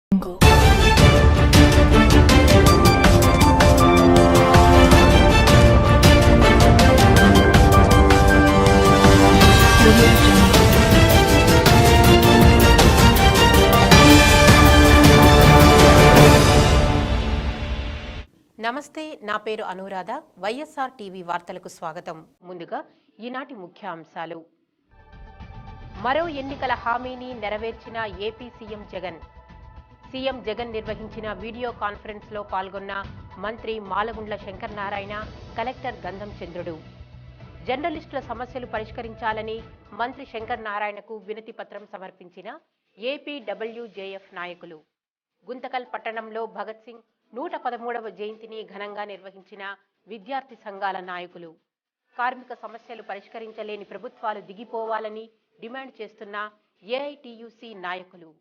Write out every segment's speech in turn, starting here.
నమస్తే, నా పేరు అనురాధ. వైఎస్ఆర్ టీవీ వార్తలకు స్వాగతం. ముందుగా ఈనాటి ముఖ్యాంశాలు. మరో ఎన్నికల హామీని నెరవేర్చిన AP CM Jagan. CM Jagan నిర్వహించిన వీడియో కాన్ఫరెన్స్ లో పాల్గొన్న మంత్రి మాలగుండ్ల శంకర్ నారాయణ, కలెక్టర్ గంధం చంద్రుడు. జర్నలిస్టుల సమస్యలు పరిష్కరించాలని మంత్రి శంకర్ నారాయణకు వినతి పత్రం సమర్పించిన ఏపీడబ్ల్యూజేఎఫ్ నాయకులు. గుంతకల్ పట్టణంలో భగత్ సింగ్ 113వ జయంతిని ఘనంగా నిర్వహించిన విద్యార్థి సంఘాల నాయకులు. కార్మిక సమస్యలు పరిష్కరించలేని ప్రభుత్వాలు దిగిపోవాలని డిమాండ్ చేస్తున్న ఏఐటీయూసీ నాయకులు.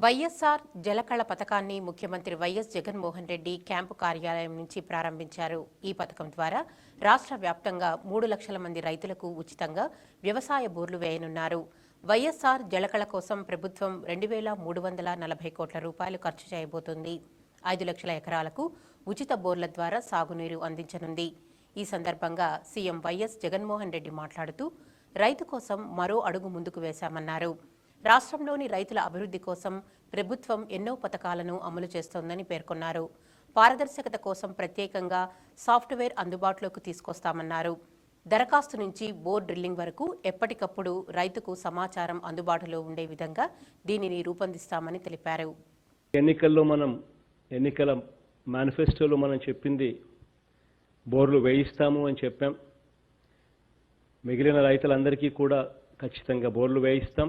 వైఎస్ఆర్ జలకళ పథకాన్ని ముఖ్యమంత్రి వైఎస్ జగన్మోహన్ రెడ్డి క్యాంపు కార్యాలయం నుంచి ప్రారంభించారు. ఈ పథకం ద్వారా రాష్ట్ర వ్యాప్తంగా 3 లక్షల మంది రైతులకు ఉచితంగా వ్యవసాయ బోర్లు వేయనున్నారు. వైఎస్ఆర్ జలకళ కోసం ప్రభుత్వం 2,340 కోట్ల రూపాయలు ఖర్చు చేయబోతోంది. 5 లక్షల ఎకరాలకు ఉచిత బోర్ల ద్వారా సాగునీరు అందించనుంది. ఈ సందర్భంగా సీఎం వైఎస్ జగన్మోహన్ రెడ్డి మాట్లాడుతూ రైతు కోసం మరో అడుగు ముందుకు వేశామన్నారు. రాష్ట్రంలోని రైతుల అభివృద్ధి కోసం ప్రభుత్వం ఎన్నో పథకాలను అమలు చేస్తోందని పేర్కొన్నారు. పారదర్శకత కోసం ప్రత్యేకంగా సాఫ్ట్వేర్ అందుబాటులోకి తీసుకొస్తామన్నారు. దరఖాస్తు నుంచి బోర్ డ్రిల్లింగ్ వరకు ఎప్పటికప్పుడు రైతుకు సమాచారం అందుబాటులో ఉండే విధంగా దీనిని రూపొందిస్తామని తెలిపారు. ఎన్నికల మేనిఫెస్టోలో మనం చెప్పింది బోర్లు వేయిస్తాము అని చెప్పాం. మిగిలిన రైతులందరికీ కూడా ఖచ్చితంగా బోర్లు వేయిస్తాం.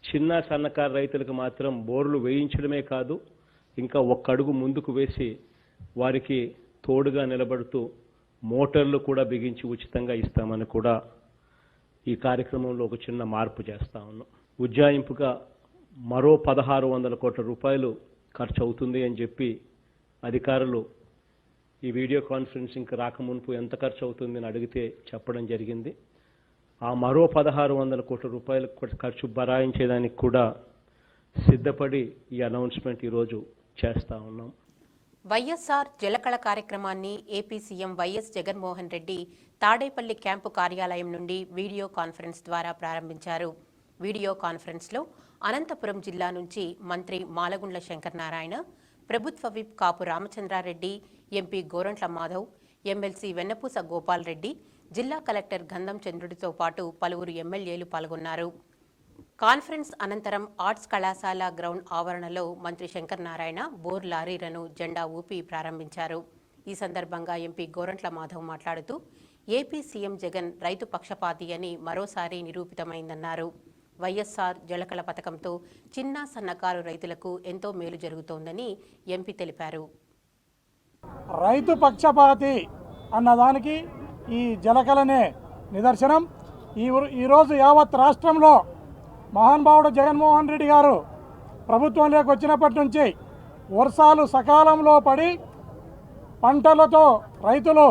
చిన్న సన్నకారు రైతులకు మాత్రం బోర్లు వేయించడమే కాదు, ఇంకా ఒక్క అడుగు ముందుకు వేసి వారికి తోడుగా నిలబడుతూ మోటార్లు కూడా బిగించి ఉచితంగా ఇస్తామని కూడా ఈ కార్యక్రమంలో ఒక చిన్న మార్పు చేస్తా ఉన్నాం. ఉజ్జాయింపుగా మరో 1,600 కోట్ల రూపాయలు ఖర్చు అవుతుంది అని చెప్పి అధికారులు ఈ వీడియో కాన్ఫరెన్సింగ్కి రాకమునుపు ఎంత ఖర్చు అవుతుందని అడిగితే చెప్పడం జరిగింది. ఆ మరో 1,600 కోట్ల రూపాయలు ఖర్చు భరాయించేదానికి కూడా సిద్ధపడి ఈ అనౌన్స్మెంట్ ఈరోజు చేస్తా ఉన్నాం. వైఎస్ఆర్ జలకళ కార్యక్రమాన్ని AP CM YS Jaganmohan Reddy Tadepalli camp కార్యాలయం నుండి వీడియో కాన్ఫరెన్స్ ద్వారా ప్రారంభించారు. వీడియో కాన్ఫరెన్స్లో అనంతపురం జిల్లా నుంచి మంత్రి మాలగుండ్ల శంకర్ నారాయణ, ప్రభుత్వ విప్ కాపు రామచంద్రారెడ్డి, ఎంపీ గోరంట్ల మాధవ్, ఎమ్మెల్సీ వెన్నపూస గోపాల్ రెడ్డి, జిల్లా కలెక్టర్ గంధం చంద్రుడితో పాటు పలువురు ఎమ్మెల్యేలు పాల్గొన్నారు. కాన్ఫరెన్స్ అనంతరం ఆర్ట్స్ కళాశాల గ్రౌండ్ ఆవరణలో మంత్రి శంకర్ నారాయణ బోర్ లారీలను జెండా ఊపి ప్రారంభించారు. ఈ సందర్భంగా ఎంపీ గోరంట్ల మాధవ్ మాట్లాడుతూ ఏపీ సీఎం జగన్ రైతు పక్షపాతి అని మరోసారి నిరూపితమైందన్నారు. వైఎస్ఆర్ జలకళ పథకంతో చిన్న సన్నకారు రైతులకు ఎంతో మేలు జరుగుతోందని ఎంపీ తెలిపారు. రైతు పక్షపాతి అన్నదానికి ఈ జలకళనే నిదర్శనం. ఈరోజు యావత్ రాష్ట్రంలో మహానుభావుడు జగన్మోహన్ రెడ్డి గారు ప్రభుత్వంలోకి వచ్చినప్పటి నుంచి వర్షాలు సకాలంలో పడి పంటలతో రైతులు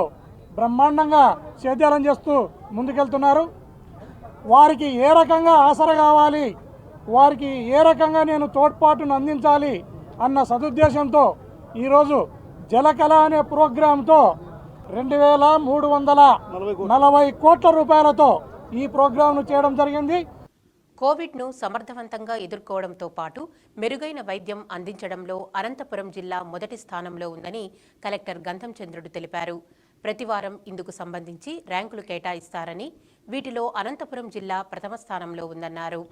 బ్రహ్మాండంగా సేద్యాలను చేస్తూ ముందుకెళ్తున్నారు. వారికి ఏ రకంగా ఆసరా కావాలి, వారికి ఏ రకంగా నేను తోడ్పాటును అందించాలి అన్న సదుద్దేశంతో ఈరోజు జలకళ అనే ప్రోగ్రాంతో 2,340 కోట్ల రూపాయలతో ఈ ప్రోగ్రాంను చేయడం జరిగింది. కోవిడ్ను సమర్థవంతంగా ఎదుర్కోవడంతో పాటు మెరుగైన వైద్యం అందించడంలో అనంతపురం జిల్లా మొదటి స్థానంలో ఉందని కలెక్టర్ గంధం చంద్రుడు తెలిపారు. ప్రతివారం ఇందుకు సంబంధించి ర్యాంకులు కేటాయిస్తారని, వీటిలో అనంతపురం జిల్లా ప్రథమ స్థానంలో ఉందన్నారు.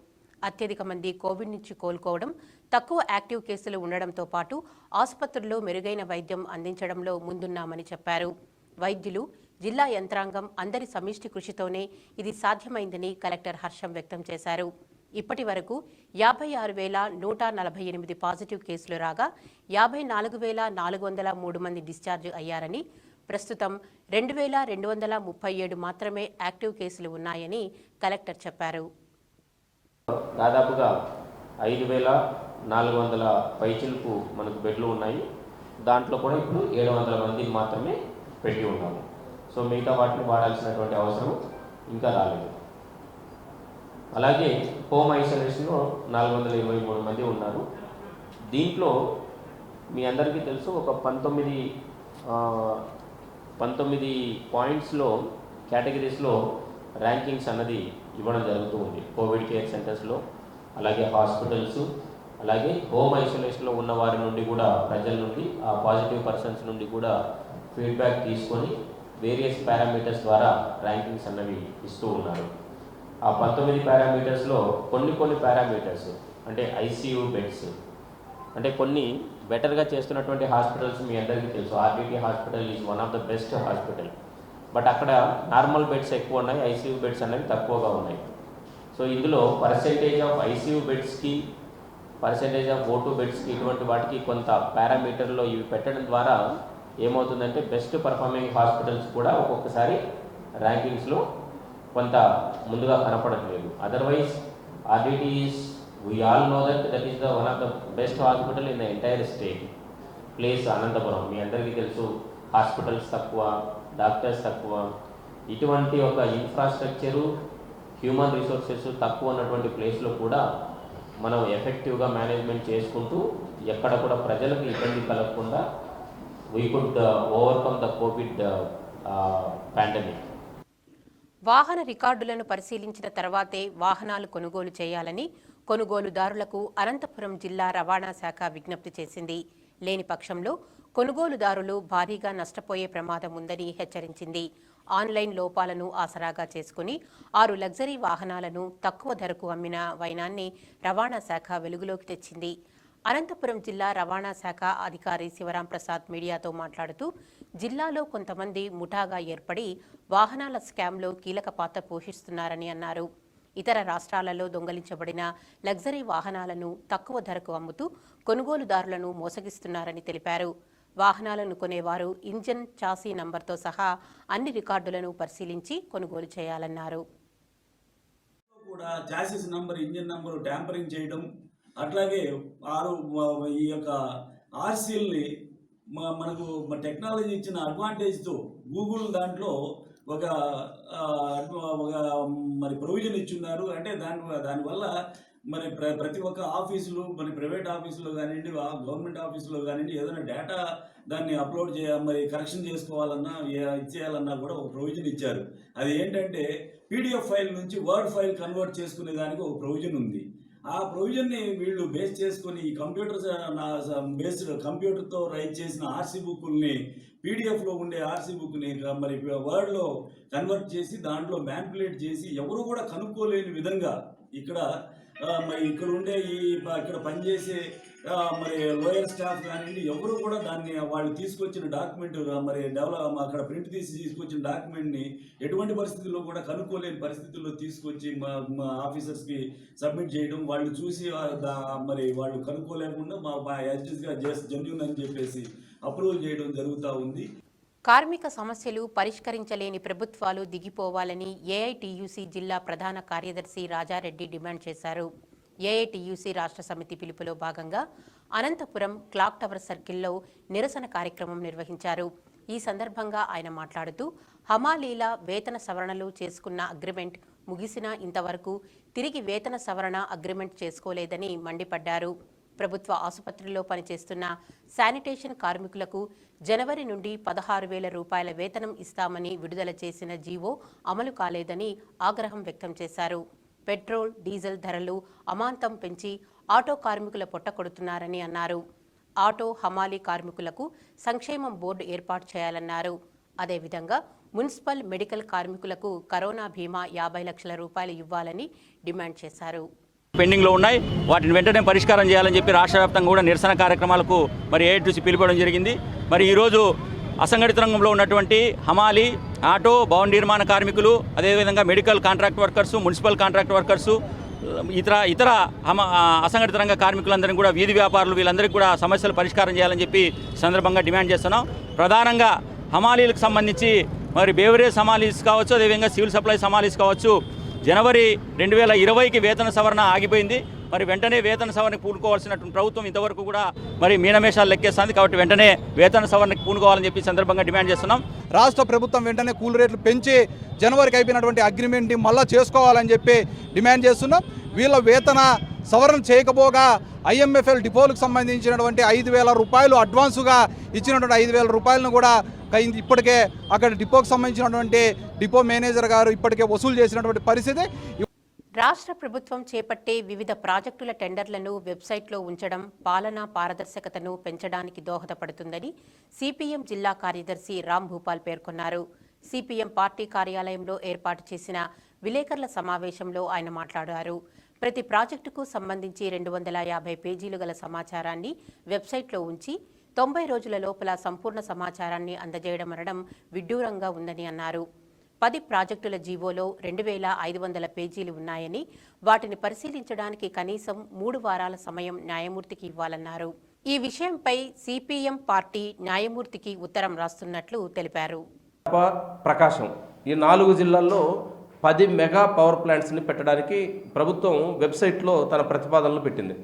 అత్యధిక మంది కోవిడ్ నుంచి కోలుకోవడం, తక్కువ యాక్టివ్ కేసులు ఉండడంతో పాటు ఆసుపత్రుల్లో మెరుగైన వైద్యం అందించడంలో ముందున్నామని చెప్పారు. వైద్యులు, జిల్లా యంత్రాంగం అందరి సమిష్టి కృషితోనే ఇది సాధ్యమైందని కలెక్టర్ హర్షం వ్యక్తం చేశారు. ఇప్పటి వరకు 56,148 పాజిటివ్ కేసులు రాగా 54,403 మంది డిశ్చార్జ్ అయ్యారని, ప్రస్తుతం 2,237 మాత్రమే యాక్టివ్ కేసులు ఉన్నాయని కలెక్టర్ చెప్పారు. దాదాపుగా 5,400 పైచిలకు మనకు బెడ్లు ఉన్నాయి. దాంట్లో కూడా ఇప్పుడు 700 మందిని మాత్రమే పెట్టి ఉన్నాము. సో మిగతా వాటిని వాడాల్సినటువంటి అవసరం ఇంకా రాలేదు. అలాగే హోమ్ ఐసోలేషన్లో 423 మంది ఉన్నారు. దీంట్లో మీ అందరికీ తెలుసు ఒక 19 పాయింట్స్లో కేటగిరీస్లో ర్యాంకింగ్స్ అన్నది ఇవ్వడం జరుగుతూ ఉంది. కోవిడ్ కేర్ సెంటర్స్లో, అలాగే హాస్పిటల్స్, అలాగే హోమ్ ఐసోలేషన్లో ఉన్న వారి నుండి కూడా, ప్రజల నుండి, ఆ పాజిటివ్ పర్సన్స్ నుండి కూడా ఫీడ్బ్యాక్ తీసుకొని వేరియస్ పారామీటర్స్ ద్వారా ర్యాంకింగ్స్ అన్నవి ఇస్తూ ఉన్నారు. ఆ 19 పారామీటర్స్లో కొన్ని పారామీటర్స్ అంటే ఐసీయూ బెడ్స్, అంటే కొన్ని బెటర్గా చేస్తున్నటువంటి హాస్పిటల్స్ మీ అందరికీ తెలుసు. RDT hospital is one of the best hospital. But అక్కడ నార్మల్ బెడ్స్ ఎక్కువ ఉన్నాయి, ఐసీయూ బెడ్స్ అనేవి తక్కువగా ఉన్నాయి. సో ఇందులో పర్సెంటేజ్ ఆఫ్ ఐసీయూ బెడ్స్కి, పర్సెంటేజ్ ఆఫ్ O2 బెడ్స్కి, ఇటువంటి వాటికి కొంత పారామీటర్లో ఇవి పెట్టడం ద్వారా ఏమవుతుందంటే బెస్ట్ పర్ఫార్మింగ్ హాస్పిటల్స్ కూడా ఒక్కొక్కసారి ర్యాంకింగ్స్లో కొంత ముందుగా కనపడట్లేదు. Otherwise RDT is, we all know that is the one of the best hospital in the entire state. Place Anantapuram, మీ అందరికీ తెలుసు. హాస్పిటల్స్ తక్కువ, డాక్టర్స్ తక్కువ, ఇటువంటి ఒక ఇన్ఫ్రాస్ట్రక్చరు, హ్యూమన్ రిసోర్సెస్ తక్కువ ఉన్నటువంటి ప్లేస్లో కూడా మనం ఎఫెక్టివ్గా మేనేజ్మెంట్ చేసుకుంటూ ఎక్కడ కూడా ప్రజలకు ఇబ్బంది కలగకుండా we could overcome the Covid pandemic. వాహన రికార్డులను పరిశీలించిన తర్వాతే వాహనాలు కొనుగోలు చేయాలని కొనుగోలుదారులకు అనంతపురం జిల్లా రవాణా శాఖ విజ్ఞప్తి చేసింది. లేని పక్షంలో కొనుగోలుదారులు భారీగా నష్టపోయే ప్రమాదం ఉందని హెచ్చరించింది. ఆన్లైన్ లోపాలను ఆసరాగా చేసుకుని 6 లగ్జరీ వాహనాలను తక్కువ ధరకు అమ్మిన వైనాన్ని రవాణా శాఖ వెలుగులోకి తెచ్చింది. అనంతపురం జిల్లా రవాణా శాఖ అధికారి శివరాం ప్రసాద్ మీడియాతో మాట్లాడుతూ, జిల్లాలో కొంతమంది ముఠాగా ఏర్పడి వాహనాల స్కామ్లో కీలక పాత్ర పోషిస్తున్నారని అన్నారు. ఇతర రాష్ట్రాలలో దొంగలించబడిన లగ్జరీ వాహనాలను తక్కువ ధరకు అమ్ముతూ కొనుగోలుదారులను మోసగిస్తున్నారని తెలిపారు. వాహనాలను కొనేవారు ఇంజన్, చాసీ నంబర్తో సహా అన్ని రికార్డులను పరిశీలించి కొనుగోలు చేయాలన్నారు. కూడా chassis number, engine number tampering చేయడం, అట్లాగే ఈ యొక్క ఆర్సీల్ని మనకు టెక్నాలజీ ఇచ్చిన అడ్వాంటేజ్తో గూగుల్ దాంట్లో ఒక మరి ప్రొవిజన్ ఇచ్చున్నారు. అంటే దానివల్ల మరి ప్రతి ఒక్క ఆఫీసులు, మరి ప్రైవేట్ ఆఫీసులో కానివ్వండి, గవర్నమెంట్ ఆఫీసులో కానివ్వండి, ఏదైనా డేటా దాన్ని అప్లోడ్ మరి కరెక్షన్ చేసుకోవాలన్నా, ఇచ్చేయాలన్నా కూడా ఒక ప్రొవిజన్ ఇచ్చారు. అది ఏంటంటే PDF ఫైల్ నుంచి వర్డ్ ఫైల్ కన్వర్ట్ చేసుకునే దానికి ఒక ప్రొవిజన్ ఉంది. ఆ ప్రొవిజన్ని వీళ్ళు బేస్ చేసుకుని ఈ బేస్డ్ కంప్యూటర్తో రైట్ చేసిన ఆర్సీ బుక్ని, పీడిఎఫ్లో ఉండే ఆర్సీ బుక్ని మరి వర్డ్లో కన్వర్ట్ చేసి దాంట్లో మ్యానిపులేట్ చేసి ఎవరు కూడా కనుక్కోలేని విధంగా మరి ఇక్కడ ఉండే ఇక్కడ పనిచేసే మరి లోయర్ స్టాఫ్ కానివ్వండి, ఎవరు కూడా దాన్ని వాళ్ళు తీసుకొచ్చిన డాక్యుమెంట్ మరి అక్కడ ప్రింట్ తీసుకొచ్చిన డాక్యుమెంట్ని ఎటువంటి పరిస్థితుల్లో కూడా కనుక్కోలేని పరిస్థితుల్లో తీసుకొచ్చి మా ఆఫీసర్స్కి సబ్మిట్ చేయడం, వాళ్ళు చూసి మరి వాళ్ళు కనుక్కోలేకుండా మా యాజిస్గా జెన్యూన్ అని చెప్పేసి అప్రూవల్ చేయడం జరుగుతూ ఉంది. కార్మిక సమస్యలు పరిష్కరించలేని ప్రభుత్వాలు దిగిపోవాలని ఏఐటీయూసీ జిల్లా ప్రధాన కార్యదర్శి రాజారెడ్డి డిమాండ్ చేశారు. ఏఐటీయూసీ రాష్ట్ర సమితి పిలుపులో భాగంగా అనంతపురం క్లాక్ టవర్ సర్కిల్లో నిరసన కార్యక్రమం నిర్వహించారు. ఈ సందర్భంగా ఆయన మాట్లాడుతూ, హమాలీల వేతన సవరణలు చేసుకున్న అగ్రిమెంట్ ముగిసినా ఇంతవరకు తిరిగి వేతన సవరణ అగ్రిమెంట్ చేసుకోలేదని మండిపడ్డారు. ప్రభుత్వ ఆసుపత్రిలో పనిచేస్తున్న శానిటేషన్ కార్మికులకు జనవరి నుండి 16,000 రూపాయల వేతనం ఇస్తామని విడుదల చేసిన జీవో అమలు కాలేదని ఆగ్రహం వ్యక్తం చేశారు. పెట్రోల్, డీజిల్ ధరలు అమాంతం పెంచి ఆటో కార్మికుల పొట్టకొడుతున్నారని అన్నారు. ఆటో, హమాలీ కార్మికులకు సంక్షేమం బోర్డు ఏర్పాటు చేయాలన్నారు. అదేవిధంగా మున్సిపల్, మెడికల్ కార్మికులకు కరోనా బీమా 50 లక్షల రూపాయలు ఇవ్వాలని డిమాండ్ చేశారు. పెండింగ్లో ఉన్నాయి, వాటిని వెంటనే పరిష్కారం చేయాలని చెప్పి రాష్ట్ర వ్యాప్తంగా కూడా నిరసన కార్యక్రమాలకు మరి ఏఐటీయూసీ పిలుపడం జరిగింది. మరి ఈరోజు అసంఘటిత రంగంలో ఉన్నటువంటి హమాలీ, ఆటో, భవన నిర్మాణ కార్మికులు, అదేవిధంగా medical contract workers, municipal contract workers, ఇతర అసంఘటిత రంగ కార్మికులందరినీ కూడా, వీధి వ్యాపారులు, వీళ్ళందరికీ కూడా సమస్యలు పరిష్కారం చేయాలని చెప్పి సందర్భంగా డిమాండ్ చేస్తున్నాం. ప్రధానంగా హమాలీలకు సంబంధించి మరి బేవరేజ్ హమాలీస్ కావచ్చు, అదేవిధంగా సివిల్ సప్లైస్ హమాలీస్ కావచ్చు, జనవరి 2020కి వేతన సవరణ ఆగిపోయింది. మరి వెంటనే వేతన సవరణకు పూనుకోవాల్సినటువంటి ప్రభుత్వం ఇంతవరకు కూడా మరి మీనమేషాలు లెక్కేస్తుంది. కాబట్టి వెంటనే వేతన సవరణకు పూనుకోవాలని చెప్పి సందర్భంగా డిమాండ్ చేస్తున్నాం. రాష్ట్ర ప్రభుత్వం వెంటనే కూలి రేట్లు పెంచి జనవరికి అయిపోయినటువంటి అగ్రిమెంట్ని మళ్ళీ చేసుకోవాలని చెప్పి డిమాండ్ చేస్తున్నాం. వీళ్ళ వేతన సవరణ చేయకపోగా IMFL డిపోలకు సంబంధించినటువంటి 5,000 రూపాయలు అడ్వాన్సుగా ఇచ్చినటువంటి 5,000 రూపాయలను కూడా ఇప్పటికే అక్కడ డిపోకు సంబంధించినటువంటి డిపో మేనేజర్ గారు ఇప్పటికే వసూలు చేసినటువంటి పరిస్థితి. రాష్ట్ర ప్రభుత్వం చేపట్టే వివిధ ప్రాజెక్టుల టెండర్లను వెబ్సైట్లో ఉంచడం పాలనా పారదర్శకతను పెంచడానికి దోహదపడుతుందని సిపిఎం జిల్లా కార్యదర్శి రామ్ భూపాల్ పేర్కొన్నారు. సిపిఎం పార్టీ కార్యాలయంలో ఏర్పాటు చేసిన విలేకరుల సమావేశంలో ఆయన మాట్లాడారు. ప్రతి ప్రాజెక్టుకు సంబంధించి 250 పేజీలు గల సమాచారాన్ని వెబ్సైట్లో ఉంచి 90 రోజుల లోపల సంపూర్ణ సమాచారాన్ని అందజేయడం అనడం విడ్డూరంగా ఉందని అన్నారు. 10 ప్రాజెక్టుల జీవోలో 2,500 పేజీలు ఉన్నాయని వాటిని పరిశీలించడానికి కనీసం 3 వారాల సమయం న్యాయమూర్తికి ఇవ్వాలన్నారు. ఈ విషయంపై సిపిఎం పార్టీ న్యాయమూర్తికి ఉత్తరం రాస్తున్నట్లు తెలిపారు. ప్రకాశం ఈ 4 జిల్లాల్లో 10 మెగా పవర్ ప్లాంట్స్ని పెట్టడానికి ప్రభుత్వం వెబ్సైట్లో తన ప్రతిపాదనలు పెట్టింది.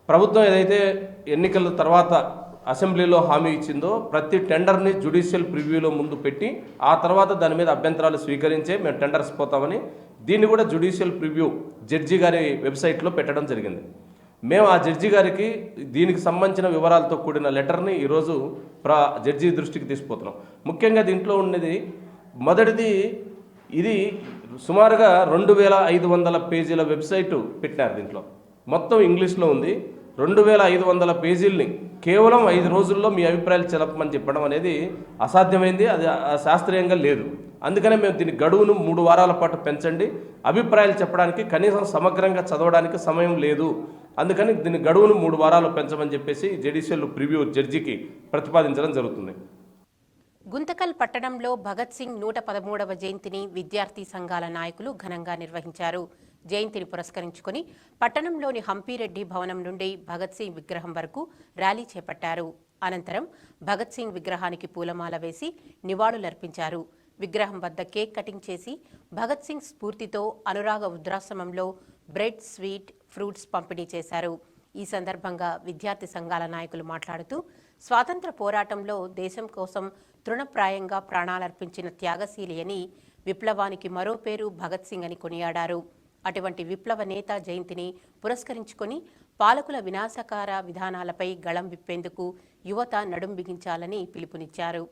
ప్రభుత్వం ఏదైతే ఎన్నికల తర్వాత అసెంబ్లీలో హామీ ఇచ్చిందో ప్రతి టెండర్ని జ్యుడిషియల్ ప్రివ్యూలో ముందు పెట్టి ఆ తర్వాత దాని మీద అభ్యంతరాలు స్వీకరించే మేము టెండర్స్ పోతామని దీన్ని కూడా జ్యుడిషియల్ ప్రివ్యూ జడ్జి గారి వెబ్సైట్లో పెట్టడం జరిగింది. మేము ఆ జడ్జి గారికి దీనికి సంబంధించిన వివరాలతో కూడిన లెటర్ని ఈరోజు జడ్జి దృష్టికి తీసుకుపోతున్నాం. ముఖ్యంగా దీంట్లో ఉన్నది మొదటిది, ఇది సుమారుగా 2,500 పేజీల వెబ్సైటు పెట్టినారు. దీంట్లో మొత్తం ఇంగ్లీష్లో ఉంది. 2,500 పేజీల్ని కేవలం 5 రోజుల్లో మీ అభిప్రాయాలు చెప్పమని చెప్పడం అనేది అసాధ్యమైంది, అది శాస్త్రీయంగా లేదు. అందుకనే మేము దీని గడువును 3 వారాల పాటు పెంచండి, అభిప్రాయాలు చెప్పడానికి కనీసం సమగ్రంగా చదవడానికి సమయం లేదు, అందుకని దీని గడువును 3 వారాలు పెంచమని చెప్పేసి జ్యుడిషియల్ ప్రివ్యూ జడ్జికి ప్రతిపాదించడం జరుగుతుంది. గుంతకల్ పట్టణంలో భగత్ సింగ్ 113వ జయంతిని విద్యార్థి సంఘాల నాయకులు ఘనంగా నిర్వహించారు. జయంతిని పురస్కరించుకుని పట్టణంలోని హంపీరెడ్డి భవనం నుండి భగత్ సింగ్ విగ్రహం వరకు ర్యాలీ చేపట్టారు. అనంతరం భగత్ సింగ్ విగ్రహానికి పూలమాల వేసి నివాళులర్పించారు. విగ్రహం వద్ద కేక్ కటింగ్ చేసి భగత్ సింగ్ స్ఫూర్తితో అనురాగ వృద్ధాశ్రమంలో బ్రెడ్, స్వీట్, ఫ్రూట్స్ పంపిణీ చేశారు. ఈ సందర్భంగా విద్యార్థి సంఘాల నాయకులు మాట్లాడుతూ స్వాతంత్ర పోరాటంలో దేశం కోసం తృణప్రాయంగా ప్రాణాలర్పించిన త్యాగశీలి అని, విప్లవానికి మరో పేరు భగత్ సింగ్ అని కొనియాడారు. అటువంటి విప్లవ నేత జయంతిని పురస్కరించుకొని పాలకుల వినాశకార విధానాలపై గళం విప్పేందుకు యువత నడుం బిగించాలని పిలుపునిచ్చారు.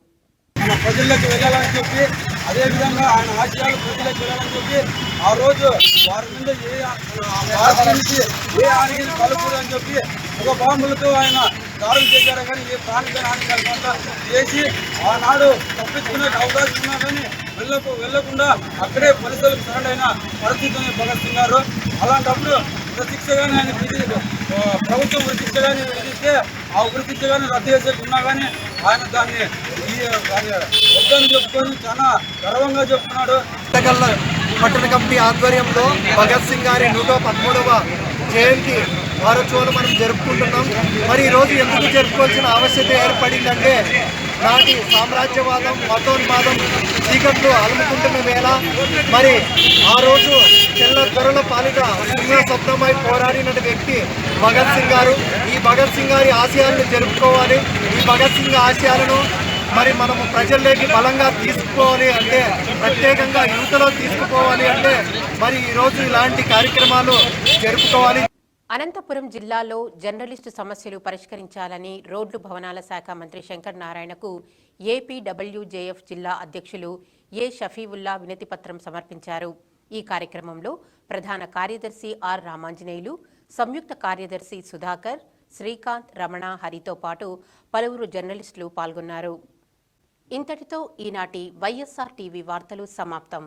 ప్రజల్లోకి వెళ్ళాలని చెప్పి, అదేవిధంగా ఆయన ఆశయాలు ప్రజలకు వెళ్ళాలని చెప్పి ఆ రోజు వారి మీద ఏ హాని కలుపుదని చెప్పి ఒక బాంబులతో ఆయన దాడులు చేశారు. కానీ ఏ ప్రాణిక హాని కలగకుండా చేసి ఆనాడు తప్పించుకునే అవకాశం ఉన్నా కానీ వెళ్ళకుండా అక్కడే పోలీసులకు సరెండర్ అయిన పరిస్థితిని భగత్ సింగ్ గారు. అలాంటప్పుడు ఉరిశిక్షగానే ఆయన ప్రభుత్వం ఉరిశిక్షగానే విధిస్తే ఆ ఉరిశిక్షగానే రద్దు చేసేది ఉన్నా కానీ ఆయన దాన్ని వద్దని చెప్పుకొని చాలా గర్వంగా చెప్తున్నాడు. పట్టణ కమిటీ ఆధ్వర్యంలో భగత్ సింగ్ గారి 113వ జయంతి వారోత్సవాలు మనం జరుపుకుంటున్నాం. మరి ఈరోజు ఎందుకు జరుపుకోవాల్సిన ఆవశ్యకత ఏర్పడిందంటే, నాటి సామ్రాజ్యవాదం, మతోన్మాదం చీకట్లు అలుముకుంటున్న వేళ మరి ఆ రోజు తెల్ల దొరల పాలిట సింహస్వప్నమై పోరాడిన వ్యక్తి భగత్ సింగ్ గారు. ఈ భగత్ సింగ్ గారి ఆశయాలను జరుపుకోవాలి. ఈ భగత్ సింగ్ ఆశయాలను మరి మనము ప్రజల్లోకి బలంగా తీసుకుపోవాలి అంటే, ప్రత్యేకంగా యువతలో తీసుకుపోవాలి అంటే మరి ఈరోజు ఇలాంటి కార్యక్రమాలు జరుపుకోవాలి. అనంతపురం జిల్లాలో జర్నలిస్టు సమస్యలు పరిష్కరించాలని రోడ్లు భవనాల శాఖ మంత్రి శంకర్ నారాయణకు ఏపీడబ్ల్యూజేఎఫ్ జిల్లా అధ్యక్షులు ఏ షఫీవుల్లా వినతిపత్రం సమర్పించారు. ఈ కార్యక్రమంలో ప్రధాన కార్యదర్శి ఆర్ రామాంజనేయులు, సంయుక్త కార్యదర్శి సుధాకర్, శ్రీకాంత్, రమణ, హరితో పాటు పలువురు జర్నలిస్టులు పాల్గొన్నారు. ఇంతటితో ఈనాటి వైఎస్ఆర్ టీవీ వార్తలు సమాప్తం.